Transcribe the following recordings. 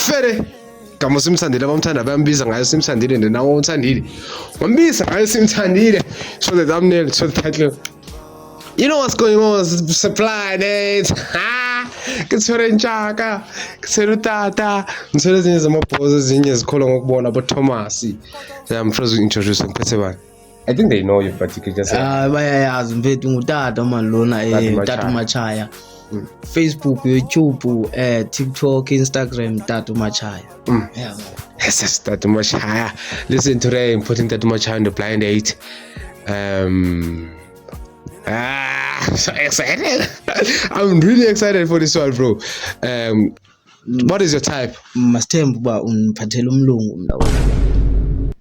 Fere kama simthandile abamthanda bayambiza ngayo simthandile nawo umthandile wambiza ngayo simthandile so the thumbnail so the title you know what's going on supply it kutshwere ntshaka kutshwere utata ngitshwere ezinye zamabhozi ezinye zikholwa ngokubona abo Thomas I'm sure you introduce ngiphethe bani I think they know you but you can just say bayayazi mfethu ngutata manje lona Tata Machaya Facebook, YouTube, TikTok, Instagram, Tata Machaya. Yeah. Yes, Tata Machaya. Listen, today I'm putting Tata Machaya on the blind date. So excited. I'm really excited for this one, bro. What is your type? Masithemba uba uniphathela umlungu mntawo.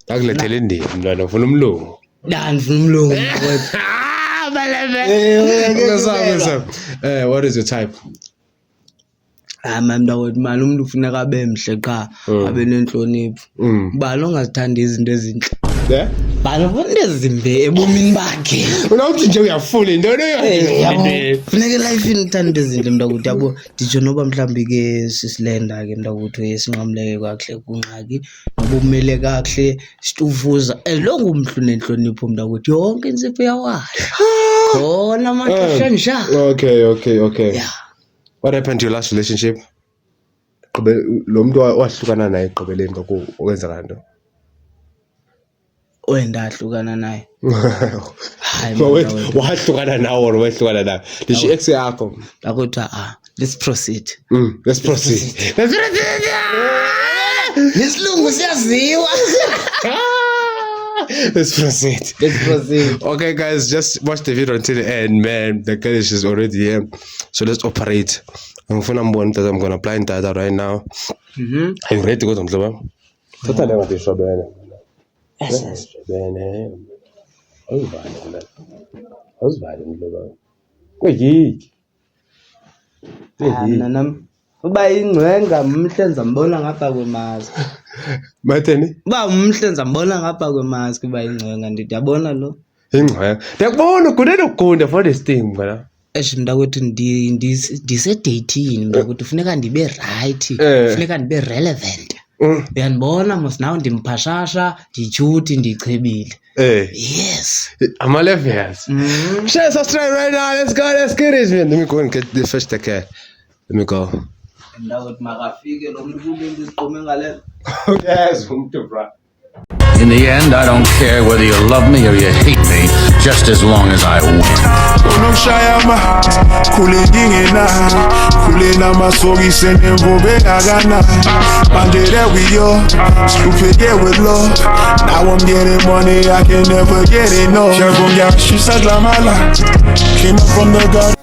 Akulethele ndini mntwana ufuna umlungu. La ndifuna umlungu. What is your type? Mntawo mali umuntu ufuneka abe mhle qha abe nenhlonipho. Balo ongazithanda izinto ezinhle. Yeah? Balo ufuna ezimbe ebomini bakhe. Unawuthi nje uyafuna into leyo. Funeka life inithanda izinto mntakuthi yabo nditsho noba mhlambi ke sisilenda ke mntakuthi esinqamleke kakuhle kungxaki noba umele kakuhle situvuza elongo umhlu nenhlonipho mntakuthi yonke insipho yawayo. Khona manje njani? Okay. Yeah. What happened to your last relationship? Lo muntu wahlukana naye egqibeleni ngokwenza kanto. Wendahlukana naye. Hayi wahlukana nawe or wehlukana naye. Lisho ex yakho. Akuthi let's proceed. Let's proceed. Lesilungu siyaziwa. Let's proceed. Okay, guys, just watch the video until the end, man. The girl is already here, so let's operate. I'm gonna blind data right now. Are you ready to go to Mzlaba? Tata never be sure, man. Yes. How's bad in Mzlaba? Nanam. Uba ingcenga umhlenza mbona ngapha kwemask. Batheni? Ba umhlenza mbona ngapha kwemask uba ingcenga ndithi yabona lo. Ingcenga. Ndiyakubona ugunde ukugunda for this thing mna. Mntakwethu ndise dating mntakwethu funeka ndibe right, funeka ndibe relevant. Uyandibona mos now ndimphashasha, ndichuthi, ndichebile. Yes. I'm a levels. Share, subscribe right now. Let's go. Let's get it, man. Let me go and get the first ticket. Let me go. Yes, in the end, I don't care whether you love me or you hate me, just as long as I win. There we go, stupid yeah with love. Now I'm getting money, I can never get enough. She said la mala, came up from the God.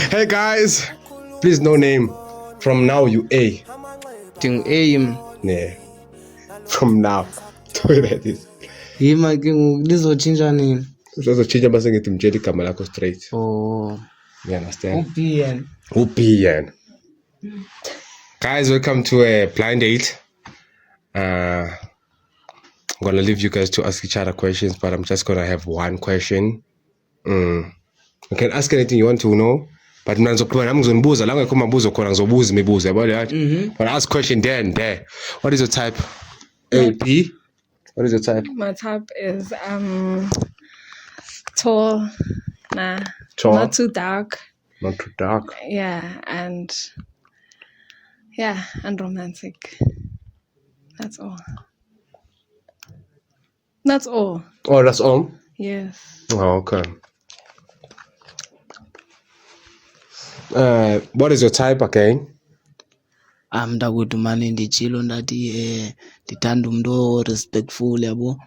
Hey guys, please no name. From now you A. Ting A. Yeah. From now. That is. Yima ke lizochinja nini? Uzochinja base ngithi mtshela igama lakho straight. Oh. You understand? UPN. Guys, welcome to a blind date. I'm gonna leave you guys to ask each other questions, but I'm just gonna have one question. You can ask anything you want to know, but mina ngizoqhubeka nami ngizonibuza la ngekho mabuzo khona ngizobuza imibuzo yabo yathi. But ask question there. What is your type? A, B? What is your type? My type is tall, Tall? not too dark. Not too dark. Yeah, and romantic. That's all. Oh, that's all? Yes. Oh, okay. What is your type again? Mntakwethu mane ndichilo ndathi ndithanda umuntu respectful yabo.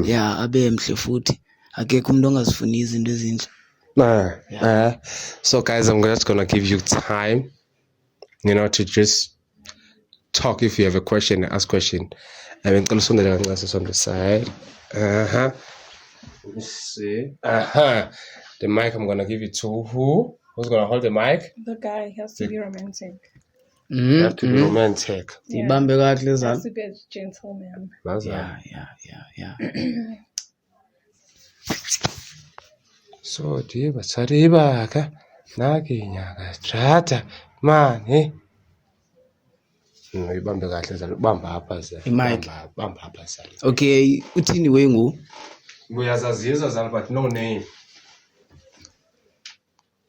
Yeah, abe mhle futhi. Akekho umuntu ongazifuni izinto ezinhle. So guys, I'm just gonna give you time, to just talk. If you have a question, ask question. I mean, on the side. Let me see. The mic I'm gonna give it to who? Who's gonna hold the mic? The guy has to be romantic. You have to be romantic. Yeah. Has to be a gentleman. Yeah. So diba tsariba ka nakinyaka trata mani. Ibambe kahle zalo bamba apha zalo. I-mic. Bamba apha zalo. Okay, uthini wengu? Uyazazisa zalo but no name.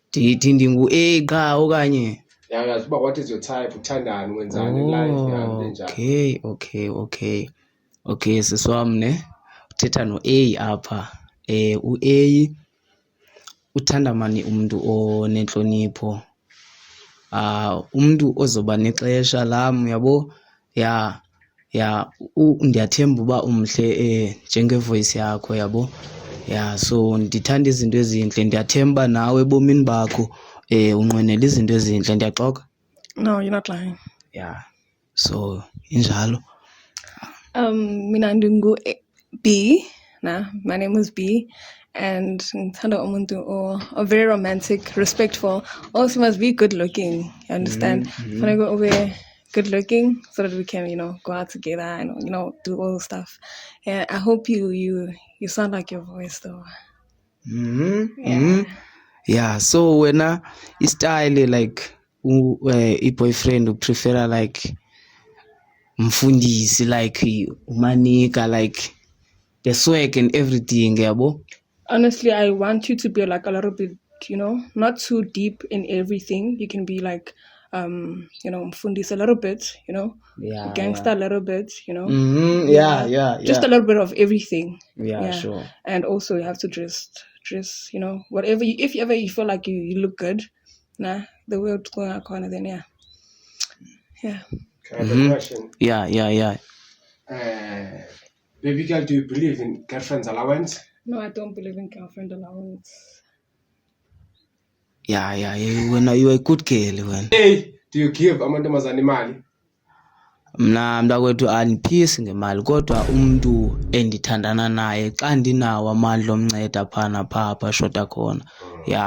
Ndithi ndingu-A qha okanye? Yazi uba what is your type uthandani wenzani life yami njani. Okay siswam ne uthetha no-A apha. U-A uthanda mani umntu onentlonipho. Umntu ozoba nexesha lam yabo. Ndiyathemba uba umhle njengevoice yakho yabo. So ndithanda izinto ezintle. Ndiyathemba nawe ebomini bakho unqwenela izinto ezintle. Ndiyaxoka? No, you're not lying. So injalo. Mina ndingu B. Nah, my name is B. And ngithanda umuntu or very romantic, respectful. Also must be good looking. You understand? Wanna go over good looking so that we can, go out together and do all the stuff. Yeah, I hope you sound like your voice though. So wena istyle like i-boyfriend uprefer like mfundisi, like umanika, like the swag and everything yabo. Honestly, I want you to be like a little bit, not too deep in everything. You can be like, mfundis a little bit, gangster a little bit, just a little bit of everything. Sure. And also you have to dress, whatever. If ever you feel like you look good, the world's going to corner. Then yeah. Can I have a question? Yeah. Baby girl, do you believe in girlfriend's allowance? No, I don't believe in girlfriend allowance. When you're a good girl when. Hey, do you give amantombazane imali? Mna mntakwethu andiphisi ngemali kodwa umntu endithandana naye xa ndinawo amandla omnceda phana phaa shota khona.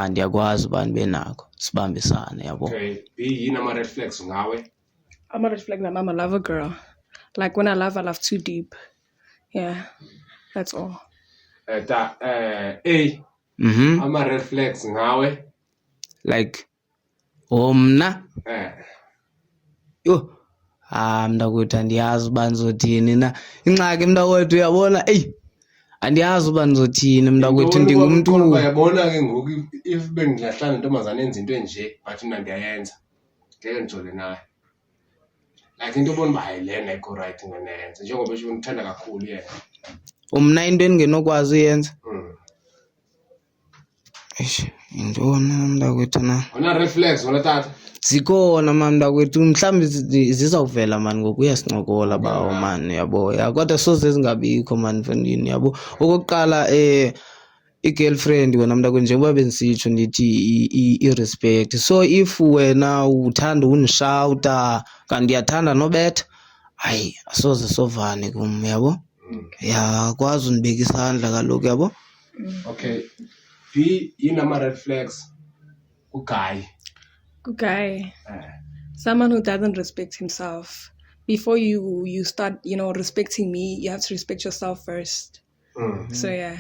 Ndiyakwazi uba ndibe nako sibambisane yabo. Okay, B yini ama-red flags ngawe? I'm a red flag that I'm a lover girl. Like when I love too deep. Yeah, that's all. A. Ama-red flags ngawe? Like mna? Yo. Mntakwethu andiyazi uba ndizothini na. Ingxaki mntakwethu uyabona andiyazi uba ndizothini mntakwethu ndingumntu. Uyabona ke ngoku if bendilahlala nentombazane enza into enje but mna ndiyayenza. Ngeke ndijole naye. Like into obona uba hayi lena ayikho right ngenenze njengoba esho ndithanda kakhulu yena. Mna into endingenokwazi uyenza. Yintoni mntakwethu na? Wona red flags wona tata? Zikhona mntakwethu mhlawumbi zizawuvela mani ngoku uyasincokola bawo mani yabo. Kodwa soze zingabikho mani mfondini yabo. Okokuqala i-girlfriend wena mntakwethu njengoba bendisitsho ndithi i-respect. So if wena uthanda undishawuta kanti ndiyathanda nobetha, hayi asoze sovane kum yabo. Kwazi undibeka isandla kaloku yabo. Okay. B yini ama-red flags kuguy? Guy. Someone who doesn't respect himself. Before you start, respecting me, you have to respect yourself first. So yeah.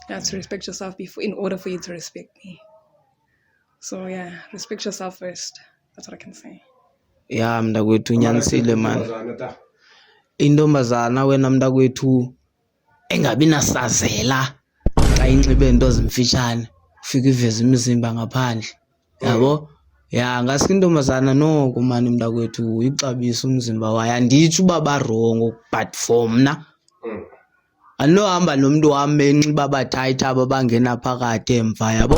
You have to respect yourself in order for you to respect me. So yeah, respect yourself first. That's what I can say. Mntakwethu unyanisile man. Intombazana wena mntakwethu engabi nasazela xa inxibe into ezimfitshane ufika iveza imizimba ngaphandle. Yabo? Ngaske intombazana noko mani mntakwethu ixabisa umzimba wayo. Anditsho uba barongo but for mna andinohamba nomntu wam enxiba abathayithi aba bangena phakathi emva yabo.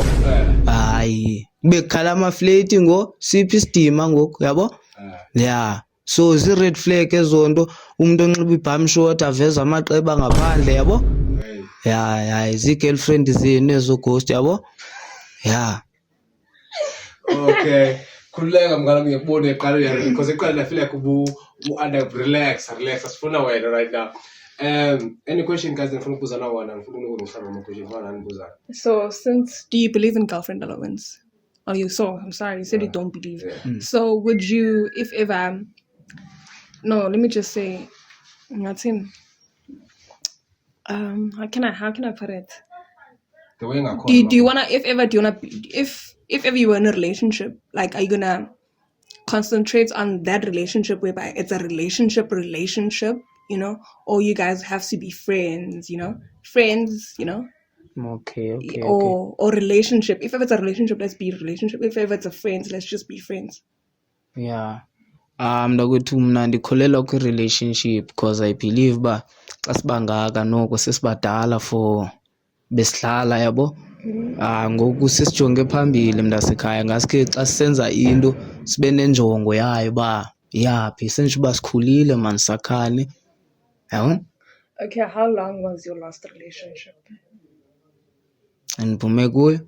Hayi kube kukhala amafleti siphi isidima ngoku yabo. So zi-red flag ezo nto. Umuntu onxiba ibham short aveza amaqeba ngaphandle yabo. Zii-girlfriend zenu ezo ghost yabo. Okay. Khululeka mngana ngiyakubona eqala because eqala I feel like under relax asifuna wena right now. Any question guys ngifuna ukubuza na wona ngifuna ukuhlamba ama question fana nibuza. So do you believe in girlfriend allowance? I'm sorry, you said you don't believe. So would you, if ever, no, let me just say, how can I put it? The way I Do you wanna if ever you were in a relationship, like, are you gonna concentrate on that relationship whereby it's a relationship, you know, or you guys have to be friends, you know, Okay. or relationship. If ever it's a relationship, let's be a relationship. If ever it's a friends, let's just be friends. Yeah. Mntakwethu mna ndikholelwa kwi-relationship because I believe uba xa sibangaka noko sesibadala for besihlala yabo. Ngoku sesijonge phambili mntasekhaya ngaske xa sisenza into sibe nenjongo yayo uba yaphi sentsho uba sikhulile man sakhane yabo. Okay, how long was your last relationship? Andiphume kuyo.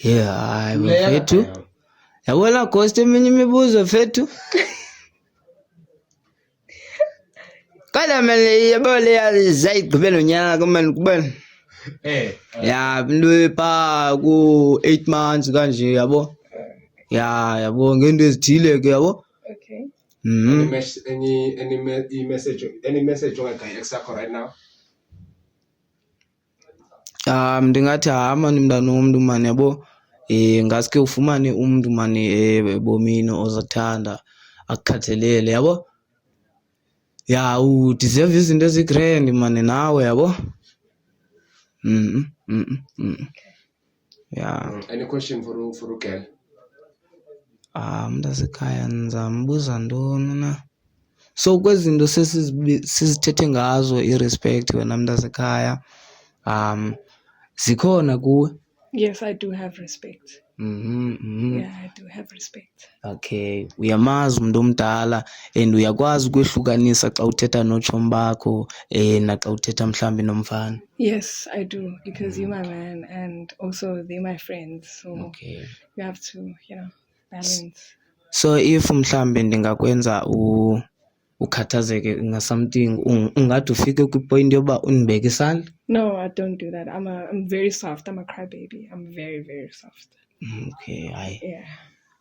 Yeah, hayi bafethu. Yabona ghost eminye imibuzo fethu. Kala mele yabole yazayigqibela unyaka man kubona. Ya into pa ku 8 months kanje yabo. Ya yabo ngento ezithile ke yabo. Okay. Any message ongagaya sakho right now? Ndingathi mani mntanomntu mani yabo. Ngaske ufumane umntu mani ebomini ozakuthanda akukhathalele yabo. Ya udeserve izinto ezigrand mani nawe yabo. Yeah. Any question for girl? Mntasekhaya ndizambuza ntoni na? So kwezinto sizithethe ngazo i-respect wena mntasekhaya. Zikhona kuwe? Yes, I do have respect. Yeah, I do have respect. Okay, uyamazi umuntu omdala and uyakwazi ukwehlukanisa xa uthetha notshomi bakho naxa uthetha mhlambi nomfana. Yes, I do, because you're my man and also they're my friends. So Okay. you have to, you know, balance. So if mhlambi ndingakwenza ukhathazeke nga-something ungathi ufike kwipoint yoba undibeke isandla? No, I don't do that. I'm very soft. I'm a crybaby. I'm very, very soft. Okay, hayi. Yeah.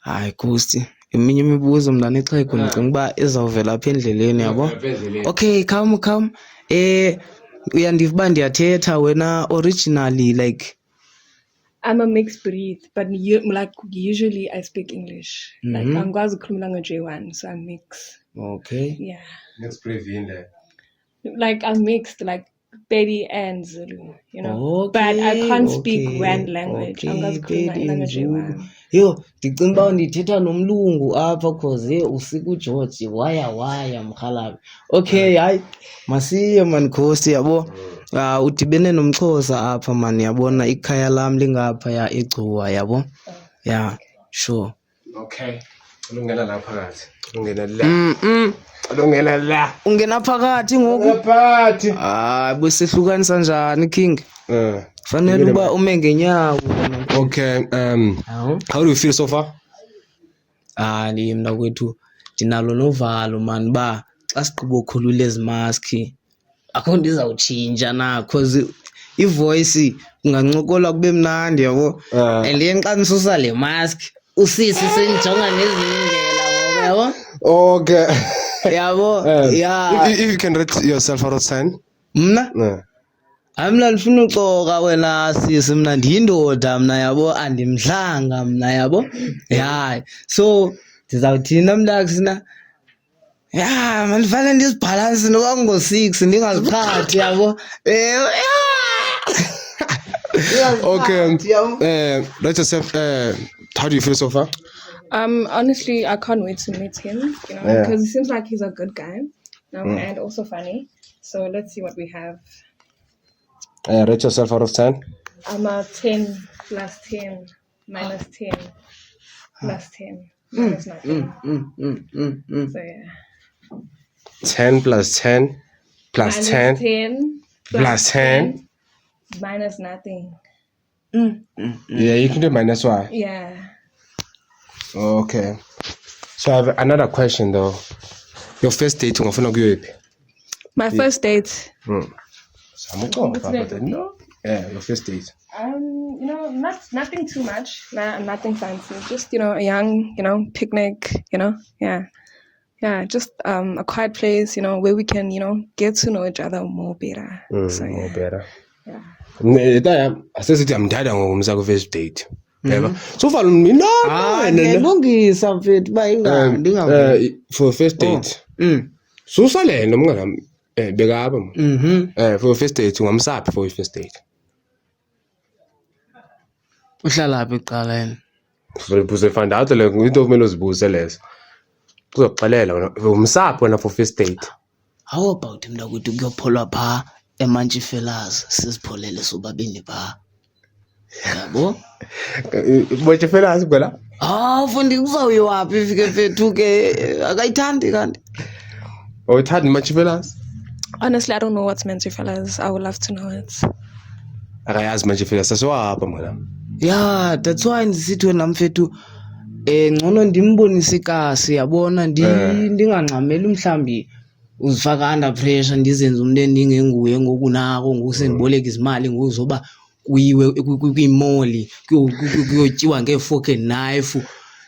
Hayi Ghosti, eminye imibuzo mna nexhego ndicinga uba izawuvela apha endleleni yabo. Okay, come. Uyandiva uba ndiyathetha wena originally like. I'm a mixed breed, but usually I speak English. Like I'm going to language J1, so I'm mixed. Okay. Yeah. Next preview in there. Like I'm mixed, like Pedi and Zulu, you know. Okay, but I can't speak one language. I'm going to language J1. Yo, ndicinga uba ndithetha nomlungu apha cause usika uGeorge waya mrhalabi. Okay, hayi masiye man Ghosti yabo. Udibene nomXhosa apha man yabona ikhaya lam lingapha ya eGcuwa yabo. Yeah, sure. Okay. Ungena la phakathi. Ungena la. Ungena phakathi ngoku. Phakathi. Besihlukanisa njani King? Fanele uba ume ngenyawo. Okay, how do you feel so far? Ndiye mntakwethu ndinalo novalo man ba xa sigqiba ukhulula ezi maski akho ndizawutshintsha na cause ivoice kungancokola kube mnandi yabo. And yena xa ndisusa le mask usisi sendijonga nezinye indlela yabo. Okay. Yabo. Yeah. If you can rate yourself out of 10. Mna? Mna ndifuna uxoka wena sisi mna ndiyindoda mna yabo andimdlanga mna yabo. Yeah. So ndizawuthina mntaksina. Yeah, mandivale ndizibhalansi noba ngo-6 ndingaziphathi yabo. Okay. Rate yourself. How do you feel so far? Honestly, I can't wait to meet him, you know, because it seems like he's a good guy, you know, and also funny. So let's see what we have. Rate yourself out of 10. I'm a 10 plus 10 minus 10 plus 10 minus nothing. So yeah. 10 plus 10 plus Minus 10 10 plus 10 minus nothing. Yeah, you can do minus y. Yeah. Okay. So I have another question though. Your first date, ungafuna kuyephi? My first date. Yeah, your first date. You know, nothing too much, nothing fancy. Just, you know, a young, you know, picnic, you know, yeah, just a quiet place, you know, where we can, you know, get to know each other more better. More better. Taya asesithi amdada ngomsa ku first date. Yeba. So far mina ngiyalungisa mfethu ba ingani for first date. Susale nomngana beka apha. For first date ungamsaphi for first date. Uhlala phi icala yena? Ubuze find out le into kumele uzibuze lezo. Kuzoxelela wena umsaphi wena for first date. How about mntakwethu kuyopholwa pha eMantshi Fellas sizipholele sobabini pha. Yabo? Mantshi Fellas phela? Fundi kuzawuyiwaphi ifike mfethu ke akayithandi kanti. Awuthandi Mantshi Fellas? Honestly, I don't know what's Mantshi Fellas. I would love to know it. Akayazi Mantshi Fellas sasiwapha mwana. Yeah, that's why ndisithi wena mfethu ngcono ndimbonise ikasi yabona ndingangxameli mhlambi uzifaka under pressure ndizenze umuntu endingenguye ngoku nako ngokusendiboleka izimali ngokuzoba kuyiwe kwimoli kuyotyiwa ngefork and knife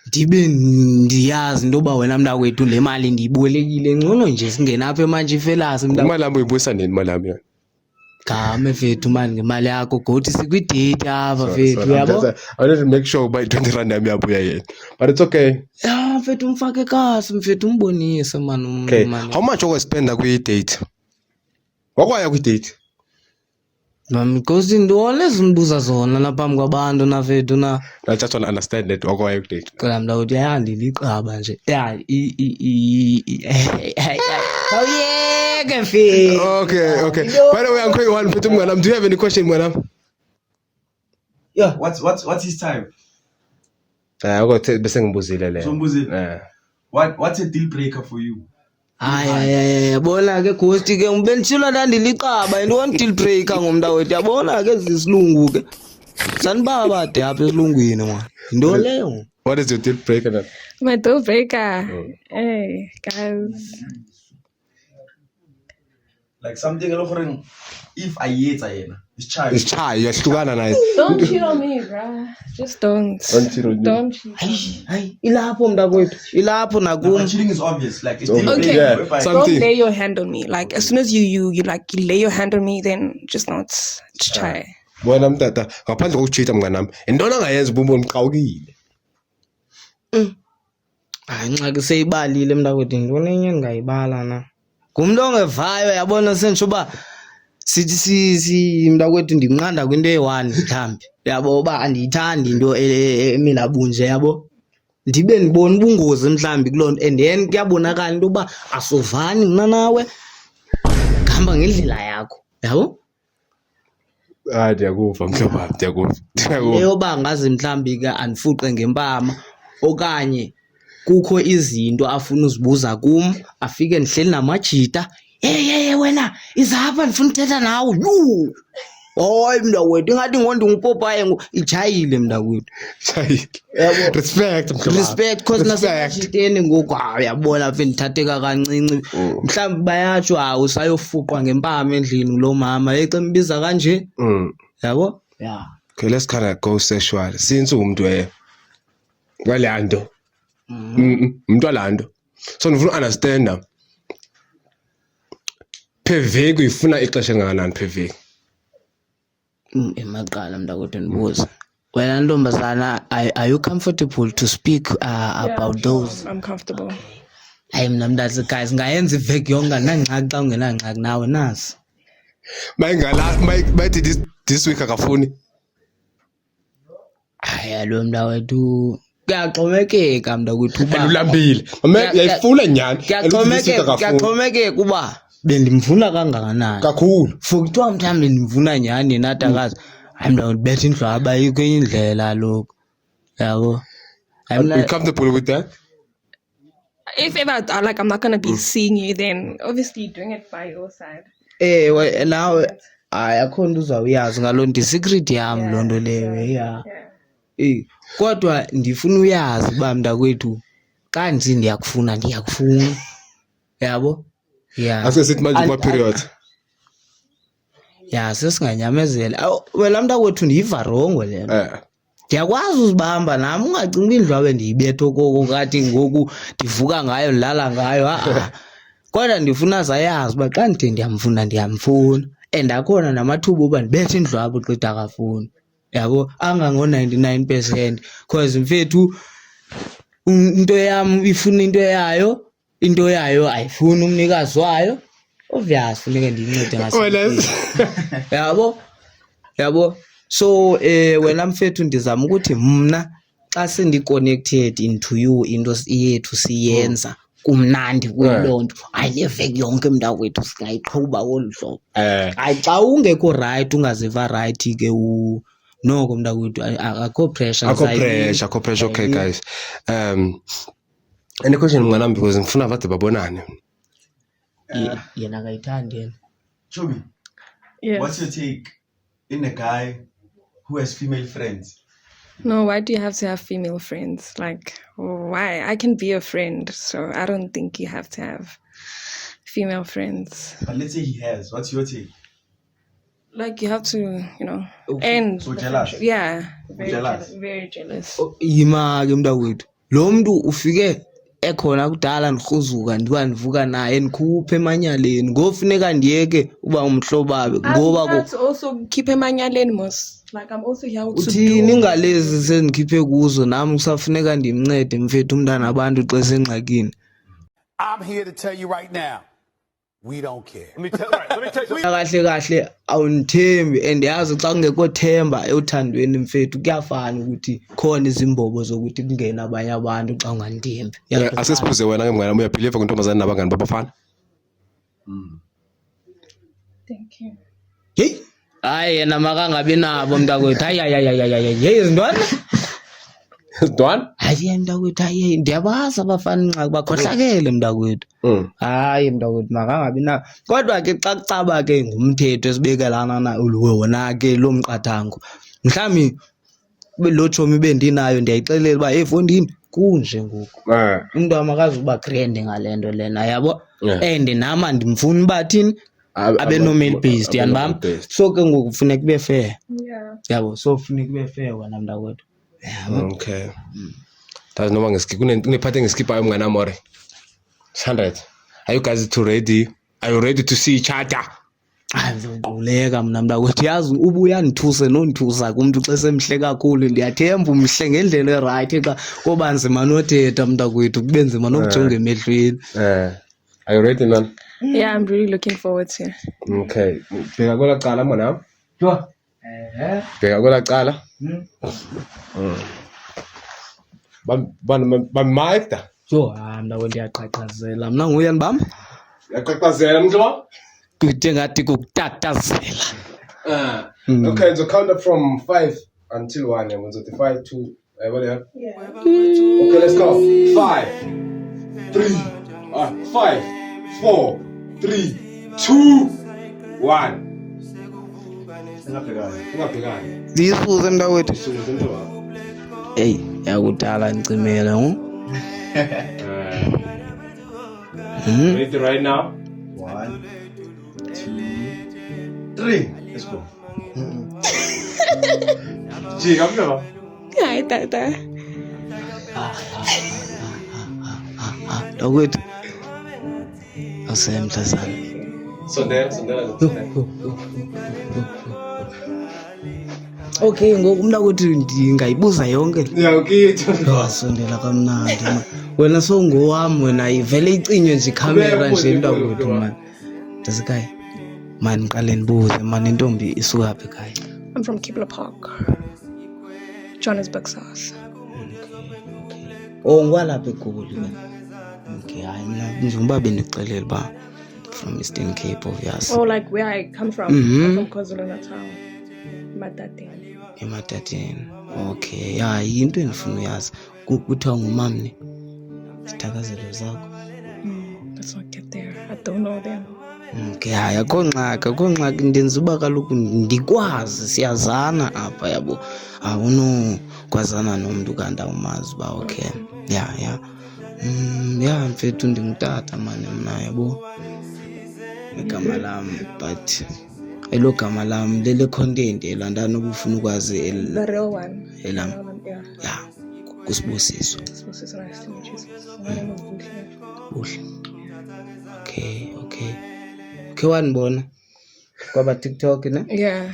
ndibe ndiyazi intoba wena mntakwethu le mali ndiyibolekile ngcono nje singena apha eMantshi Fellas imali yami uyibuyisa nini imali yami yona? Game mfethu mani ngemali yakho gothi sikwi-date apha mfethu yabo. I need to make sure by 20 rand yami yabuya yena, but it's okay. Yeah mfethu umfake kasi mfethu umbonise man. Okay, how much okwespenda kwi-date? Wakwaya kwi-date? Because ndole zimbuza zona naphambi kwabantu na mfethu na. I just want to understand that wakwaya kwi-date. Kodwa mla uthi ayandiliqaba nje. Awuyeke mfethu. Okay. By the way, I'm going one mfethu mnganam. Do you have any question mnganam? Yeah, what's his time? Okay, bese ngibuzile le. So mbuzile. What's a deal breaker for you? Yabona ke ghost ke ngibelitshila ndandiliqaba and one deal breaker ngomntawethu yabona ke zisilungu ke. Sanibaba bade apha esilungwini mwana. Into leyo. What is your deal breaker then? My deal breaker. Hey, guys. Like something offering if I hate yena. It's chai. It's chai, yahlukana naye. Don't cheat on me, bruh. Just don't. Don't cheat on you. Don't cheat. Hayi ilapho mntakwethu. Ilapho nakum. Cheating is obvious. Like it's Okay. Yeah, If I- something. Don't lay your hand on me. Like as soon as you lay your hand on me, then just not try. Bona mtata, ngaphandle kokucheat mnganami. Intona ngayenza ubumbo ngiqawukile. Hayi nxaki seyibalile mntakwethu intoni enye endingayibala na. Ngumntu ongevayo yabona sentsho uba sithi mntakwethu ndinqanda kwinto eyi-1 mhlawumbi yabo uba andiyithandi into emila bunje yabo ndibe ndibona ubungozi mhlawumbi kuloo nto and then kuyabonakala into yoba asovani mna nawe kuhamba ngendlela yakho yabo Ndiyakuva mhlobo, ndiyakuva. eyoba ngaze mhlawumbi ke andifuqe ngempama okanye kukho izinto afuna uzibuza kum afike ndihleli namajita wena izapha ndifuna uthetha nawe hoyi mntakwethu ingathi ngondingupopaye ijayile mntakwethu. Respect mhlobo. Respect cause nasemajiteni ngoku uyabona fe ndithatheka kancinci mhlawumbi bayatsho usayofuqwa ngempama endlini ngulo mama ecembiza kanje yabo. Yeah. Okay, let's kind of go sexual. Since umuntu kwalando. Umuntu walando. So ngifuna understand PV kuyifuna ixesha engakanani PV? Emaqala mntakwethu ndibuza. Wena ntombazana are you comfortable to speak about those? I'm comfortable. Hayi mna mntazi guys ngayenza iveki yonke nangxaki xa ungenangxaki nawe nasi. Bayithi this week akafuni. Hayi lo mntakwethu kuyaxhomekeka mntakwethu uba Ulambile. Yayifuna nyani. Kuyaxhomekeka uba bendimvuna kangakanani. Kakhulu. For kuthiwa mhlawumbi ndimvuna nyhani natakazi hayi mntakwethu betha indlwaba ayikho enye indlela lokho yabo. Are you comfortable with that? If ever I'm not gonna be seeing you, then obviously doing it by your side. Nawe hayi akho nto uzawuyazi ngaloo nto secret yam loo nto leyo ya. Kodwa ndifuna uyazi uba mntakwethu kanti ndiyakufuna yabo. Yeah. Asesithi manje kwa period. Yeah, sesinganyamezela. Wena mntakwethu ndiyiva rongo lena. Ndiyakwazi uzibamba nami ungacingi indlwabe ndiyibetha okoko kathi ngoku ndivuka ngayo ndilala ngayo Kodwa ndifuna zayazi uba xa ndide ndiyamfuna and akhona namathuba oba ndibethe indlwabo xitha akafuni yabo angango-99% because mfethu into yam ifuna into yayo ayifuni umnikazi wayo obvious funeke ndiyincede yabo so wena mfethu ndizama ukuthi mna xa sendi-connected into you into yethu siyenza kumnandi kuyiloo nto ayileveki yonke mntakwethu singayiqhuba olu hlobo hayi xa ungekho right ungaziva right ke noko mntakwethu akho pressure okay guys any question mnganami because ngifuna bade babonane yena akayithandi yena Chobi, Yes. what's your take in a guy who has female friends? No, why do you have to have female friends? Like, why? I can be a friend, so I don't think you have to have female friends. But let's say he has. What's your take? Like, you have to, end. So the jealous. friendship. Yeah. Very Jealous. Very jealous. yima-ke mntakwethu lo mntu ufike ekhona kudala ndikruzuka ndiba ndivuka naye ndikhuphe emanyaleni ngofuneka ndiyeke uba umhlobabe ngoba I have to also keep emanyaleni mos. Like, I'm also here to uthini ngalezi sendikhiphe kuzo nam kusafuneka ndimncede mfethu umntana abantu xa esengxakini I'm here to tell you right now, we don't care. kahle awundithembi and yazi xa kungekho themba ethandweni mfethu kuyafana ukuthi khona izimbobo zokuthi kungena abanye abantu xa ungandithembi asesibuze wena ke mnganami uyabhiliva kwintombazane nabangani babafana Thank you. heyi hayi yena makangabi nabo mntakwethu hayi zintwana sidwana hayi mntakwethu hayi ndiyabazi abafana nxa bakhohlakele mntakwethu hayi mntakwethu makangabi nabo kodwa ke xa kucaba ke ngumthetho esibekelana na wona ke lo mqathango mhlawumbi lo tshomi bendinayo ndiyayixelela uba efondini kunje ngoku umntu amakazi uba grand ngale nto lena yabo and nama ndimfuna uba thini abe no-male based yanibam so ke ngoku kufuneka kube fair Yeah. yabo so kufuneka kube fair wena mntakwethu okay dazi noma kunephathi engiskiphayo mnganami ore 100 are you guys ready to see each other hayi ngizoquleka mna mntakwethu yazi uba uyandithuse nondithusa kumntu xa semhle kakhulu ndiyathemba umhle ngendlela erayithi xa koba nzima nothetha mntakwethu kube nzima nokujonga emehlweni are you ready man Yeah, I'm really looking forward to it. okay bheka kwela cala mnganami bheka kwela cala bamikda so mntakwethu ndiyaqaqazela mna nguyani bam yaqaqazela mhlobo kude ngathi kukutatazela okay so count up from 5 until 1 yabo ngizothi 5 2 yabo le okay let's go 5 3 5 4 3 2 1 ungabhekani ziyifuze mntakwethu suze mhlobo eyi yakudala ndicimela ready right now 1, 2, 3. Let's go. jika mhlobo Hi, Tata. mntakwethu asemhla sana sondela okay ngoku mntakwethu ndingayibuza yonke yakitho wasondela kamnandi man wena sowungowam wena ivele icinywe nje ikhamera nje mntakwethu man ndasikhaya man ndiqale ndibuze man intombi isuka phi ekhaya I'm from Kibla Park, Johannesburg South. ngikwalapha egoli ke okay hayi mna njengoba bendixelela uba from Eastern Cape obvious Oh, like where I come from. I'm from KwaZulu-Natal. Matateng. ematateni okay ya yinto endifuna uyazi kuthiwa ngumamni zithakazelo zakho Let's not get there. I don't know them. okay hayi akho ngxaki ndenza uba kaloku ndikwazi siyazana apha yabo awunokwazana nomntu kanti awumazi uba okay ya mfethu ndingutata mani mna yabo igama lam but elo gama lam lele content elandana ubufuna ukwazi The real one. elam The real one, yeah. ya kusibusiso This is nice to meet you. My name is Buhle. buhle okay wanibona kwaba TikTok ne? Yeah.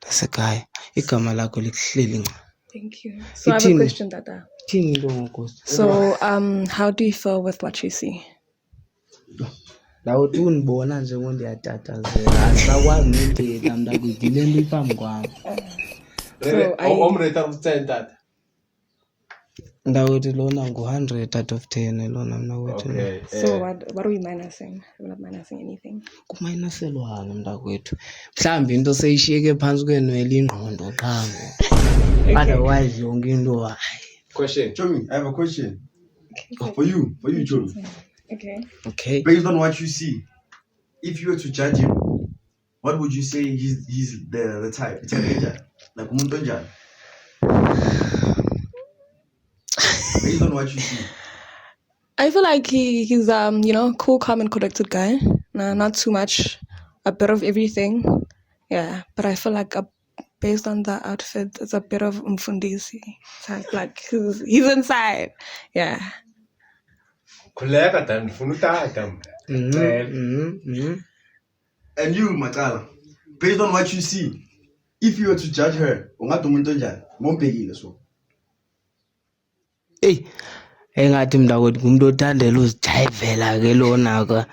That's a guy. Igama lakho likuhleli nca. Thank you. So I have a question, Tata. Thini into ngokosi? So how do you feel with what you see? Lawo tu undibona nje ngondiyatatazela asakwazi nothetha mntakwethu yile nto iphambi kwam. So Omrate out of 10 tata. Ndawethu lona ngu-100 out of 10 lona mnakwethu. Okay. so what are we minusing? We're not minusing anything. Kumayinaselwana mntakwethu. Mhlawumbi into seyishiyeke phantsi kwenwele ingqondo qha ngoku. Otherwise yonke into hayi. Question. Chomi, I have a question. For you, Chomi. Okay. Okay. Based on what you see, if you were to judge him, what would you say he's the type? Like umuntu onjani? Based on what you see. I feel like he's you know, cool, calm, and collected guy. Nah, not too much, a bit of everything. Yeah, but I feel like based on the outfit, it's a bit of umfundisi type. Like he's inside. Yeah. Khuleka dan ndifuna utata. And you, Makala, based on what you see, if you were to judge her, ungathi umuntu onjani? Mombhekile so. Engathi mntakwethu ngumuntu othandela uzijayivela ke lona ka.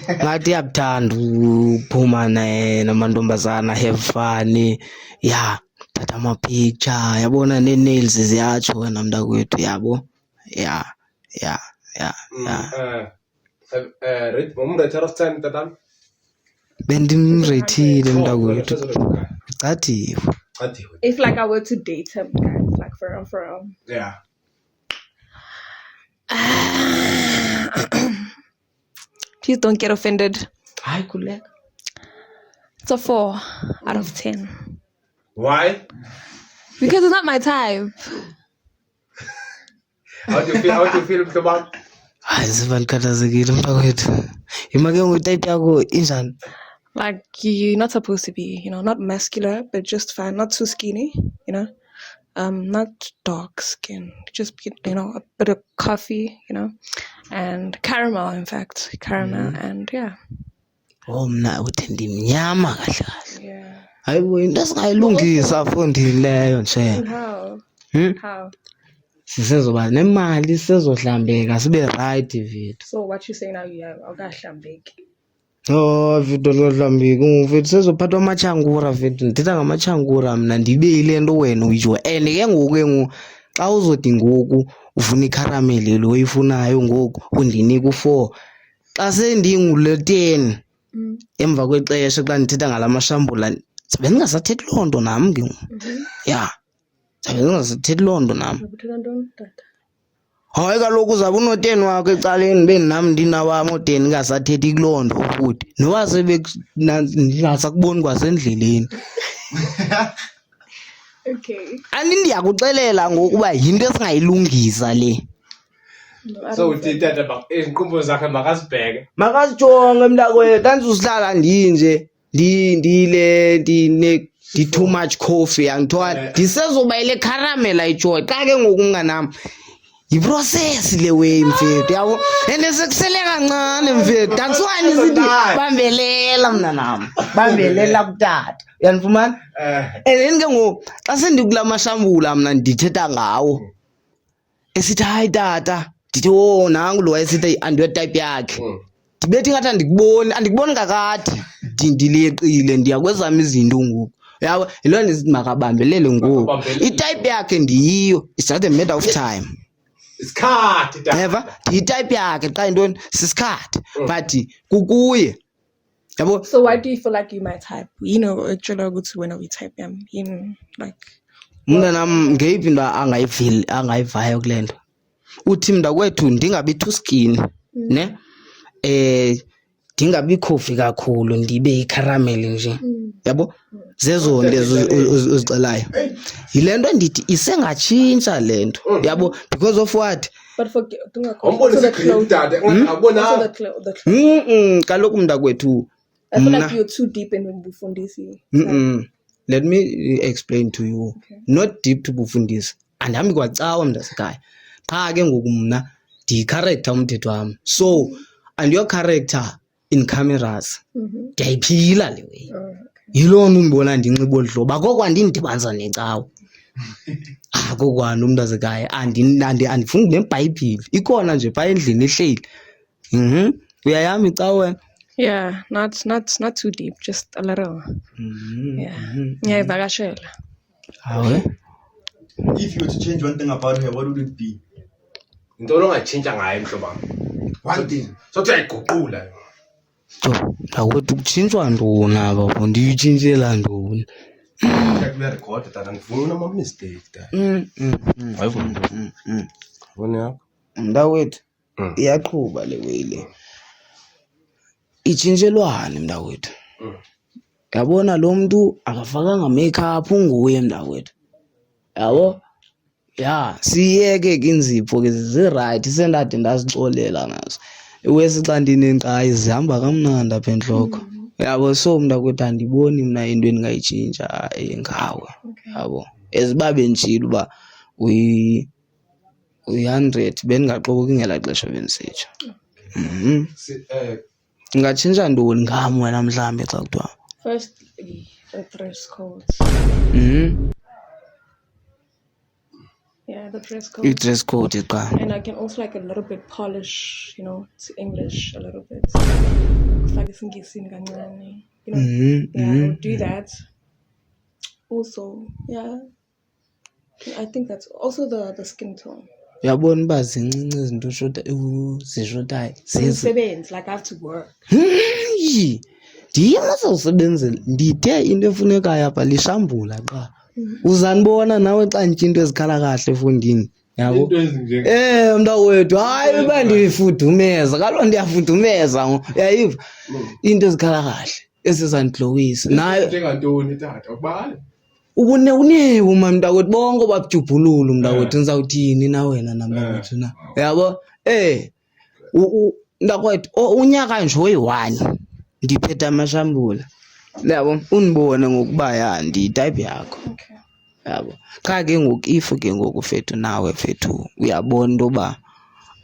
Ngathi uyabuthanda ukuphuma namantombazana, have fun. Yeah, thatha ama-picture, yabona nee-nails ziyatsho wena mntakwethu, yabo. Yeah. Omrate out of 10 tata. Bendimrethile mntakwethu. Cathi. If like I were to date him, guys, like for real. Yeah. Please don't get offended. Hayi khuleka. It's a 4 out of 10 Why? because it's not my type. How do you feel about? Hayi siba ndikhathazekile mntakwethu. Yima ke ngotype yakho injani? Like you're not supposed to be, you know, not muscular, but just fine, not too skinny, you know, not dark skin, just you know, a bit of coffee, you know, and caramel, in fact, and yeah. Mna uthi ndimnyama kahle kahle. Yeah. Hayibo into singayilungisa fondini leyo nje. How? How? Sisezoba nemali sizohlambeka sibe right vitu. So what you say now? Yeah, awukahlambeki. Vitu lohlambeka mfethu sizophathwa amachangura vitu. Ndithetha ngamachangura mna ndibeyile nto wena uyitsho. And ke ngoku xa uzodi ngoku ufuna ikharameli lo oyifunayo ngoku undinika u4. Xa sendingule 10 emva kwexesha xa ndithetha ngalamashambula sabe ndingasathethi loo nto nam ke ngoku. Yeah. Sabe ndingasathethi loo nto nam. Hayi kaloku uzabe uno10 wakho ecaleni benam ndinawami o10 ngasathethi kuloo nto ukuthi nowasebe ndingasakuboni kwasendleleni. Okay. Andiyakuxelela ngokuba yinto esingayilungisa le. So uthi tata izinqubo zakhe makasibheke. Makasijonge mntakwethu andizuhlala ndinje ndile too much coffee angithiwa ndisezoba ile caramel ayijoy xa ke ngoku mnganam yiprocess le way mfethu yabo ende sekusele kancane mfethu that's why nisithi bambelela mna nam bambelela kutata uyandifumana and ke ngoku xa sendikula mashambula mna ndithetha ngawo esithi hayi tata ndithi nangu lo esithi andiyotype yakhe ndibethi ngathi andikuboni kakade ndileqile ndiyakwezama izinto ngoku yabo yiloo nto isithi makabambelele ngoku itype yakhe ndiyiyo it's just a matter of time. Isikhathi tata. Eva ndiyitype yakhe xa intoni sisikhathi but kukuye yabo. So why do you feel like you my type? You know, actually ukuthi wena we type yam, you know, like mna nam ngeyiphi into angayivayo kule nto uthi mntakwethu ndingabi too skinny ne ndingabi coffee kakhulu ndibe icaramel nje yabo zezo lezo uzicelayo yile nto ndithi isengatshintsha le nto yabo because of what. But for Umbonise cream tata ngabona. the clothes. Kaloku mntakwethu I feel like you're too deep in ubufundisi. Let me explain to you. Okay. Not deep to bufundisi. Andihambi kwacawa mntasekhaya. Qha ke ngoku mna ndiyicharacter umthetho wami. So and your character in cameras ndiyayiphila le way. Yiloo nto undibona ndinxiba olu hlobo akoko andindidibanisa necawa. Akokwanto umntu asekhaya andifundi neBhayibhile ikhona nje phaa endlini ihleli. Uyayama icawa wena? Yeah, not too deep, just a little. Yeah, ivakashela. Hawe. If you were to change one thing about her, what would it be? Into ongatshintsha ngayo mhlobo wam. One thing. Sothi uyayiguqula. Mntakwethu kutshintshwa ntoni apha pho ndiyitshintshela ntoni? Kuyarekhoda tata ndifuna unama-mistake tata. Foni yakho? Mntakwethu iyaqhuba le way le. Itshintshelwane mntakwethu. Yabona lo mntu akafakanga makeup unguye mntakwethu. Yabo? Ya, siyeke ke inzipho ke zirayithi sendade ndazixolela nazo. Iwesi xa ndinenkqayi zihamba kamnandi apha entloko. Yabo so mntakwethu andiboni mna into endingayitshintsha ngawe. Yabo. Eziba benditshilo uba uyi-100 bendingaxoki ngelaa xesha bendisitsho. Ingatshintsha ntoni ngam wena mhlawumbi xa kuthiwa? Firstly, the dress code. Yeah, the dress code. I-dress code xa. And I can also like a little bit polish, you know, to English a little bit. Like isingisi kancane, you know. Yeah, I would do that. Also, yeah. I think that's also the skin tone. Uyabona uba zincinci izinto uzishotayo. Sebenzi, like I have to work. Ndiye masawusebenzela ndithe into efunekayo apha lishambula qha. Uzanibona nawe xa nditya into ezikhala kahle efondini. Yabo? Mntakwethu hayi uba ndifudumeza kaloku ndiyafudumeza uyayiva into ezikhala kahle esizandihlowisa nayo Njengantoni tata ubale? ubunewu mntakwethu bonke babudyubhululu mntakwethu ndizawuthini na wena namntakwethu na yabo mntakwethu unyaka nje oyi-1 ndiphethe amashambula yabo undibone ngokuba ya ndiyitype yakho. Yabo qha ke ngoku if ke ngoku fethu nawe fethu uyabona into yoba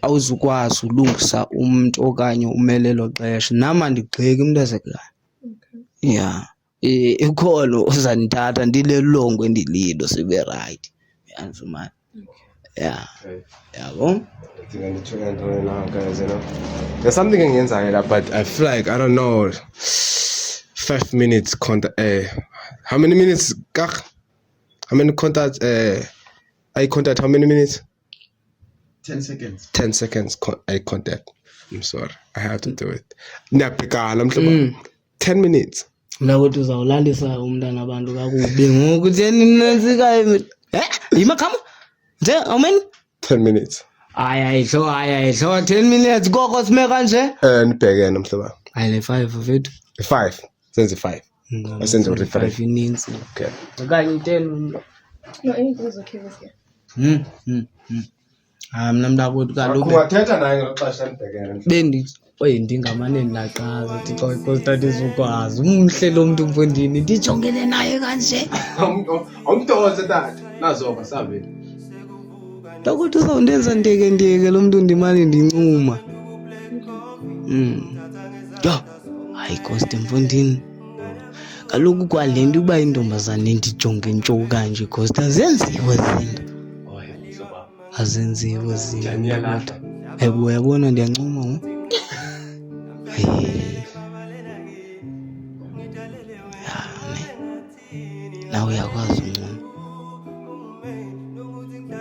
awuzukwazi ulungisa umntu okanye umelelo xesha nam andigxeki umntu asekhaya. Ya ikhona uzandithatha ndilelongo endililo sibe rayithi uyandifumana. Ya yabo. There's something engiyenzayo la but I feel like I don't know 5 minutes how many minutes kak? How many contact eye contact how many minutes? 10 seconds. 10 seconds eye contact. I'm sorry. I have to do it. Niyabhekana mhlobo. 10 minutes. Mntakwethu uzawulalisa umntana abantu kakubi ngoku theni nantsikayo yimakhama nje how many 10 minutes. ayayihlo 10 minutes koko sime kanje Nibhekene mhlobo. hayi le 5 fethu 5 senze 5 asenze u-reference inintsi okay okanye 10 No, anything is okay with you. Mna mntakwethu kaloku ungathetha naye ngelo xesha nibhekene ndingamane ndinaqaza ndithi xa ikostati izukwazi umhle lo mntu mfondini ndijongene naye kanje awumdoze tata nazoba sabe ntakwethu uzawundenza ndiyeke lo mntu ndimane ndincuma yho hayi kosti mfondini kaloku kwale nto uba intombazane ndijonge ntsho kanje kosti azenziwe zinto azenziwe zinto uyabona ndiyancuma nawe uyakwazi uncuma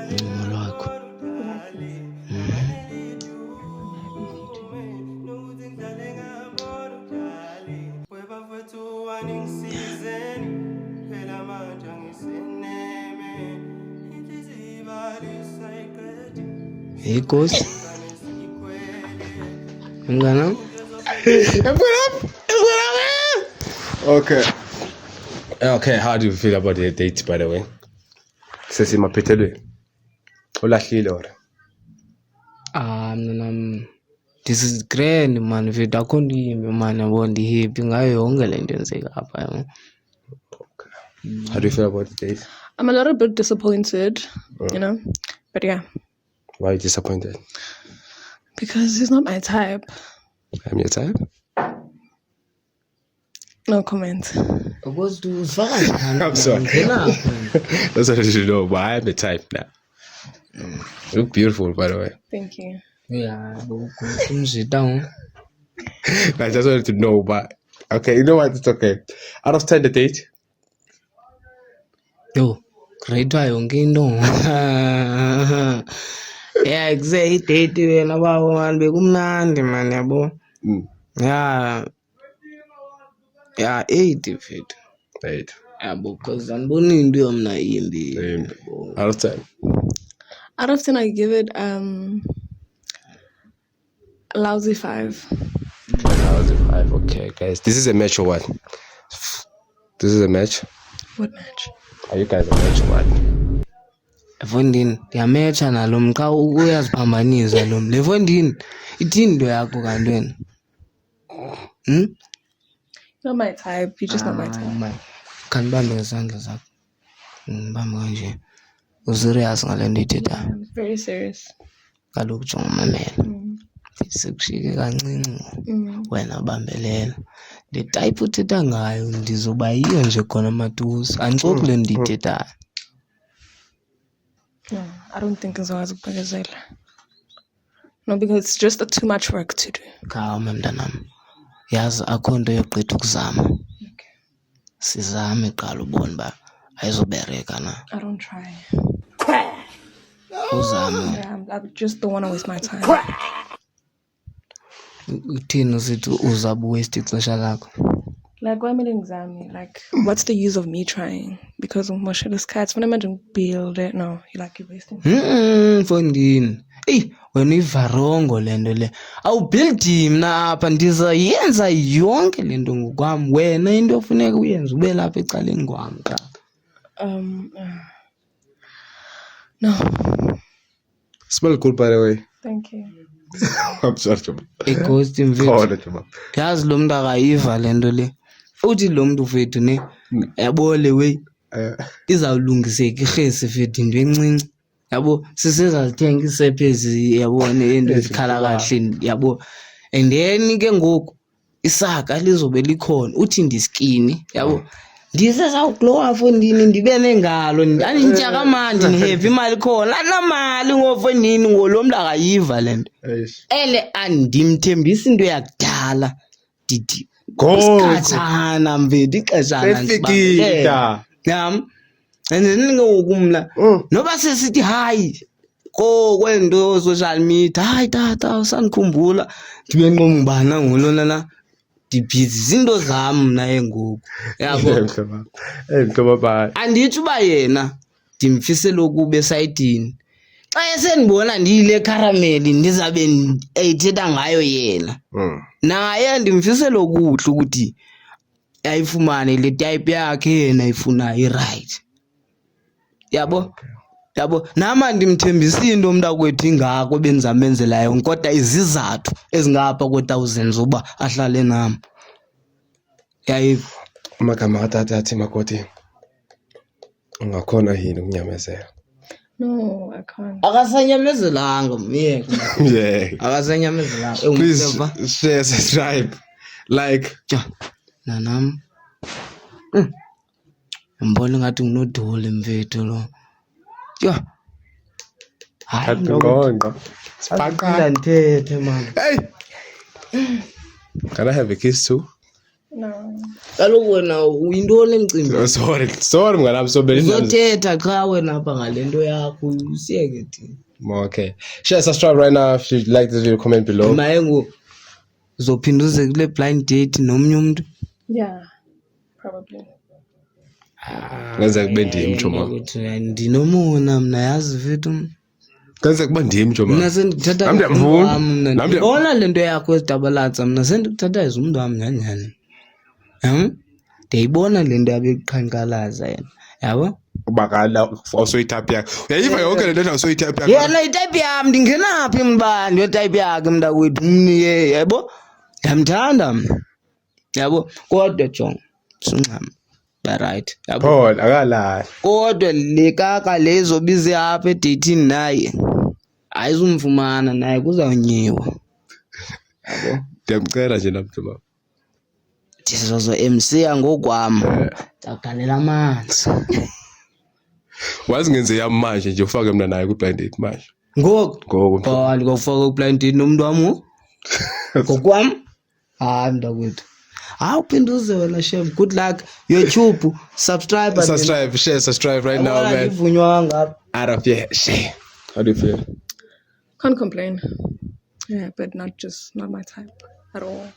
uncumo lwakho hey Ghost mngana okay how do you feel about the date by the way sesimaphethelweni ulahlile ora mna this is grand man mfethu akho nto yimbi man yabo ndihappy ngayo yonke le nto enzeka apha how do you feel about the date? I'm a little bit disappointed, you know, but yeah. Why are you disappointed? Because he's not my type. I'm your type? No comment. Because to uzifaka I'm sorry. ngena That's what I should know, but I am the type now. You look beautiful, by the way. Thank you. yeah umzita I just wanted to know, but okay, you know what? It's okay. Out of 10, the date. yo great yonke into yeah kuse idate wena babo man bekumnandi man yabo yeah 8 mfethu 8. yabo because andiboni into yomna imbi Out of 10. Out of 10, I give it a lousy 5. 5. Okay, guys. This is a match or what? This is a match. What match? Are you guys a match or what? Efondini ndiyamecha nalo mqa uyaziphambanisa lo le fondini ithini into yakho kanti wena Not my type. You're just not my type. khanibambe ngesandla sakho ngibambe kanje userious ngale nto ithethayo I'm very serious. kaloku jonga mamela sekushike kancinci wena bambelela le type uthetha ngayo ndizoba yiyo nje khona matusi andixoki le nto ithethayo. No, I don't think it's always a No, because it's just too much work to do. Khawume mntanam yazi akho nto yogqitha ukuzama Okay. sizame qala ubone uba ayizobereka na I don't try. uzame Yeah, I just don't want to waste my time. uthini usithi uzabe waste ixesha lakho Like, why am I exam? Like, what's the use of me trying? Because of Moshe's cats. When I imagine build it, no, you're wasting. Fondini eyi wena ivarongo le nto le awubhildi mna apha ndizayenza yonke le nto ngokwam wena into ofuneka uyenze ube lapha ecaleni kwam xa No. Smell good, by the way. Thank you. I'm sorry, Chuma. ighosti Go mfethu on, Chuma. yazi lo mntu akayiva le nto le uthi lo mntu fethu ne yabo le wey izawulungiseka irhesi fethu into encinci yabo sisezazithenga isephe yabona into ezikhala kahle yabo and then ke ngoku isaka lizobe likhona uthi ndiskini yabo ndisezawuglowa fondini ndibe nengalo andintya kamandi ndihappy imali khona anamali ngofondini ngolo mntu akayiva le nto ele andimthembisa into yakudala ndithi isikhatshana mfethu ixeshana yam and then ngoku mna noba sesithi hayi kwento social media hayi tata usandikhumbula ndibe nqombana ngolona na ndibhizi zinto zam mna engoku yabo anditsho uba yena ndimfisela ukuba esayidini xa esendibona ndiyile caramel ndizabe eyithetha ngayo yena naye ndimfisela okuhle ukuthi ayifumane le type yakhe yena ifunayo i-right yabo nama ndimthembisa into umntakwethu ingako bendizamenzelayo kodwa izizathu ezingapha kwe-1000 uba ahlale nam yayiva amagama katata athi makoti ungakhona yini ukunyamezela. No, I can't. akasanyamezelanga myeke Yeah. akasanyamezelanga Please share, subscribe, like. nanam mbona ngathi nginodole mfethu lo hayi Ngongo. ndithethe man Hey. Can I have a kiss too? No. kaloku wena uyintoni emcimbini Oh, sorry, mnganami sobeni. uzothetha xa wena apha ngale nto yakho usiyeke thina Okay. Share, subscribe right now. If you like this video, comment below. maye ngoku uzophinda uze kule blind date nomnye umntu Yeah, probably. Ngenzeka kube ndim Chuma. ndinomona mna yazi mfethu Ngenzeka kuba ndim Chuma. mna sendikuthatha Nami ndiyamvuna. mna ndibona le nto yakho ezidabalatsa mna sendikuthatha as umntu wam nyhanyhani ndiyayibona le nto yabeqhankqalaza yena yabo Bakala awusoyitaphi yakhe. Uyayiva yonke le nto awusoyitaphi yakhe. yena itype yam ndingenaphi mbani yotype yakhe mntakwethu mnike yabo ndiyamthanda mna yabo kodwa jonga sincama barayithi yabo Paul akala. kodwa le kaka lezo bize apha edeyithini naye ayizumfumana naye kuzawunyiwa yabo Ndiyamcela nje namhlanje. ndizozo MC ngokwami ndagalela amanzi wazi ngenze yami manje nje ufake mina naye ku blind date manje ngoku kanti ngofaka ku blind date nomuntu wami ngokwami mntakwethu uphinde uze wena chef. Good luck. YouTube subscribe subscribe right now man. Ivunywa ngapha out of here shit. How do you feel? Can't complain. Yeah, but not my type at all.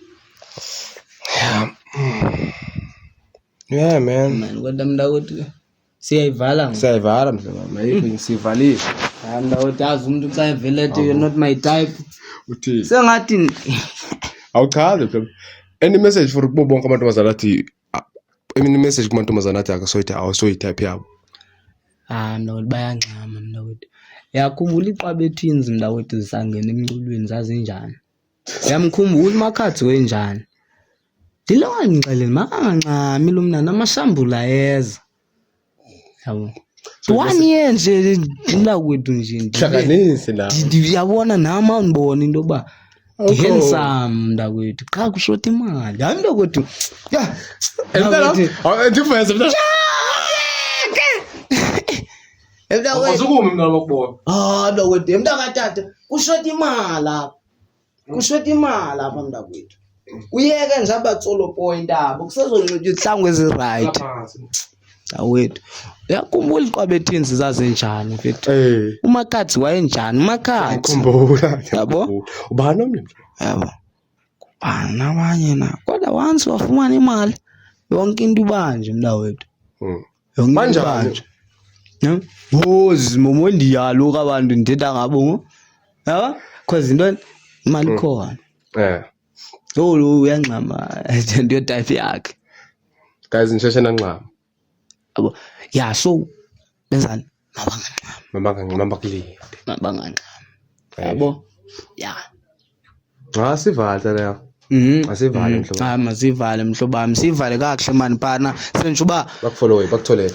Yeah man. Kodwa mntakwethu siyayivala mhlawumbe sivalile mntakwethu azi umuntu xa evelete you're not my type uthi sengathi awuchaze mhlawumbe any message for kubo bonke amantombazana athi any message kumantombazana athi akasoyithi awusoyi-type yabo mntakwethu bayancama mntakwethu yakhumbula iqaba twins mntakwethu zisangena emculweni zazinjani yamkhumbula uMakhathi wenjani ndilo ngixelele makangancami lo mnana amasambula yeza yabo 1 year nje mntakwethu nje hlanganise la ndiyabona nami awundibona into yokuba handsome mntakwethu qha kushota imali hayi mntakwethu ndiveze mntakwethu mna bakubona mntakwethu mntakatata kushota imali apha mntakwethu uyeke nje abatsolo point abo kusezoncutywa ihlangwe eziright awethu uyakhumbula iqaba ethinzi zazenjani mfethu uMakhathi wayenjani uMakhathi ngikhumbula yabo ubani omnye yabo kubana abanye na kodwa once wafumana imali yonke into ibanje mntakwethu yonke into ibanje momo ndiyalo abantu ndithetha ngabo yabo cause into imali khona lo uyancama nto type yakhe guys ngisheshe nanqama yabo yeah so benzani mabangancama yabo yeah sivale leyo asivale mhlobo masivale mhlobami sivale kakuhle mani phana sentsho uba bakufollowe bakuthole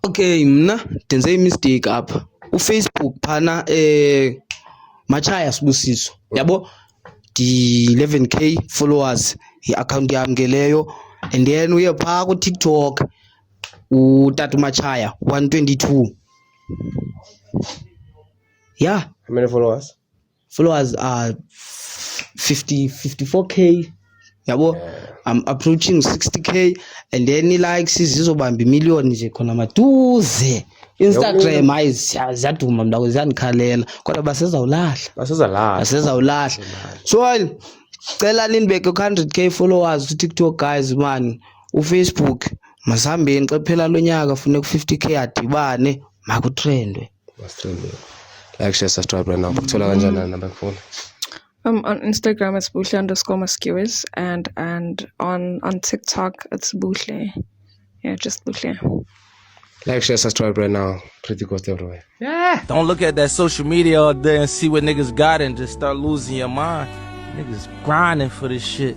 okay mna ndenze imistake apha uFacebook phana Machaya Sibusiso yabo di 11k followers iaccount yami ngeleyo and then uye pha ku TikTok uTatu Machaya 122 yeah how many followers are 54k yabo I'm approaching 60k and then likes zizobamba million nje khona maduze Instagram hayi ziyaduma mntakwethu ziyanikhalela kodwa basezawulahla so cela ninibeke 100k followers ku TikTok guys man uFacebook masihambeni xa phela lonyaka funeka 50k adibane makutrendwe like share subscribe right now bakuthola kanjani nabakufuna On Instagram it's Buhle_Maskewes and on TikTok it's Buhle. Yeah, just Buhle. Like, share, subscribe right now. Pretty Ghost everywhere. Don't look at that social media all day and see what niggas got and just start losing your mind. Niggas grinding for this shit.